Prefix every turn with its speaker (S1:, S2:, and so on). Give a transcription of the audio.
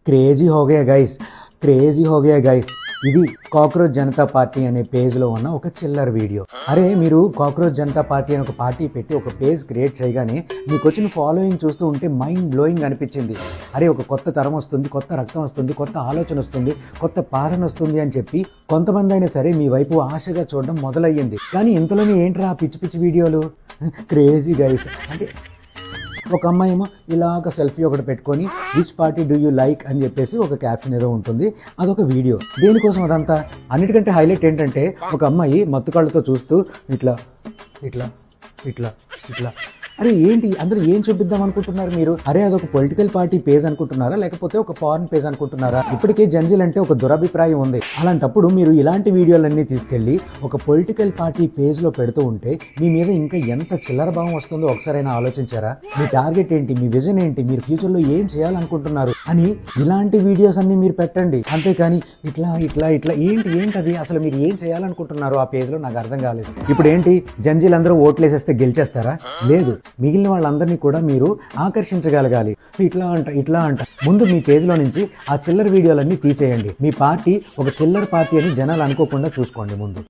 S1: Crazy హో Gaya guys, crazy హో Gaya guys. ఇది కాక్రోచ్ జనతా పార్టీ అనే పేజ్లో ఉన్న ఒక చిల్లర్ వీడియో. అరే మీరు కాక్రోచ్ జనతా పార్టీ అని ఒక పార్టీ పెట్టి ఒక పేజ్ క్రియేట్ చేయగానే మీకు వచ్చిన ఫాలోయింగ్ చూస్తూ ఉంటే మైండ్ బ్లోయింగ్ అనిపించింది. అరే ఒక కొత్త తరం వస్తుంది, కొత్త రక్తం వస్తుంది, కొత్త ఆలోచన వస్తుంది, కొత్త పాలన వస్తుంది అని చెప్పి కొంతమంది అయినా సరే మీ వైపు ఆశగా చూడడం మొదలయ్యింది. కానీ ఇంతలోనే ఏంట్రా పిచ్చి పిచ్చి వీడియోలు, క్రేజీ గైస్. అంటే ఒక అమ్మాయి ఏమో ఇలాగ సెల్ఫీ ఒకటి పెట్టుకొని which party do you like అని చెప్పేసి ఒక క్యాప్షన్ ఏదో ఉంటుంది, అదొక వీడియో. దేనికోసం అదంతా? అన్నిటికంటే హైలైట్ ఏంటంటే ఒక అమ్మాయి మత్తుకాళ్ళతో చూస్తూ ఇట్లా ఇట్లా ఇట్లా ఇట్లా. అరే ఏంటి అందరూ ఏం చూపిద్దాం అనుకుంటున్నారు మీరు? అరే అదొక పొలిటికల్ పార్టీ పేజ్ అనుకుంటున్నారా, లేకపోతే ఒక పార్న్ పేజ్ అనుకుంటున్నారా? ఇప్పటికే జంజిల్ అంటే ఒక దురభిప్రాయం ఉంది. అలాంటప్పుడు మీరు ఇలాంటి వీడియోలన్నీ తీసుకెళ్లి ఒక పొలిటికల్ పార్టీ పేజ్ లో పెడుతూ ఉంటే మీ మీద ఇంకా ఎంత చిల్లర భావం వస్తుందో ఒకసారైనా ఆలోచించారా? మీ టార్గెట్ ఏంటి, మీ విజన్ ఏంటి, మీరు ఫ్యూచర్ లో ఏం చేయాలనుకుంటున్నారు అని ఇలాంటి వీడియోస్ అన్ని మీరు పెట్టండి. అంతేకాని ఇట్లా ఇట్లా ఇట్లా ఏంటది అసలు మీరు ఏం చేయాలనుకుంటున్నారు ఆ పేజ్ లో నాకు అర్థం కాలేదు. ఇప్పుడు ఏంటి జంజిల్ అందరూ ఓట్లేసేస్తే గెలిచేస్తారా? లేదు, మిగిలిన వాళ్ళందరినీ కూడా మీరు ఆకర్షించగలగాలి. ఇట్లా అంట ముందు మీ పేజ్లో నుంచి ఆ చిల్లర వీడియోలన్నీ తీసేయండి. మీ పార్టీ ఒక చిల్లర పార్టీ అని జనాలు అనుకోకుండా చూసుకోండి ముందు.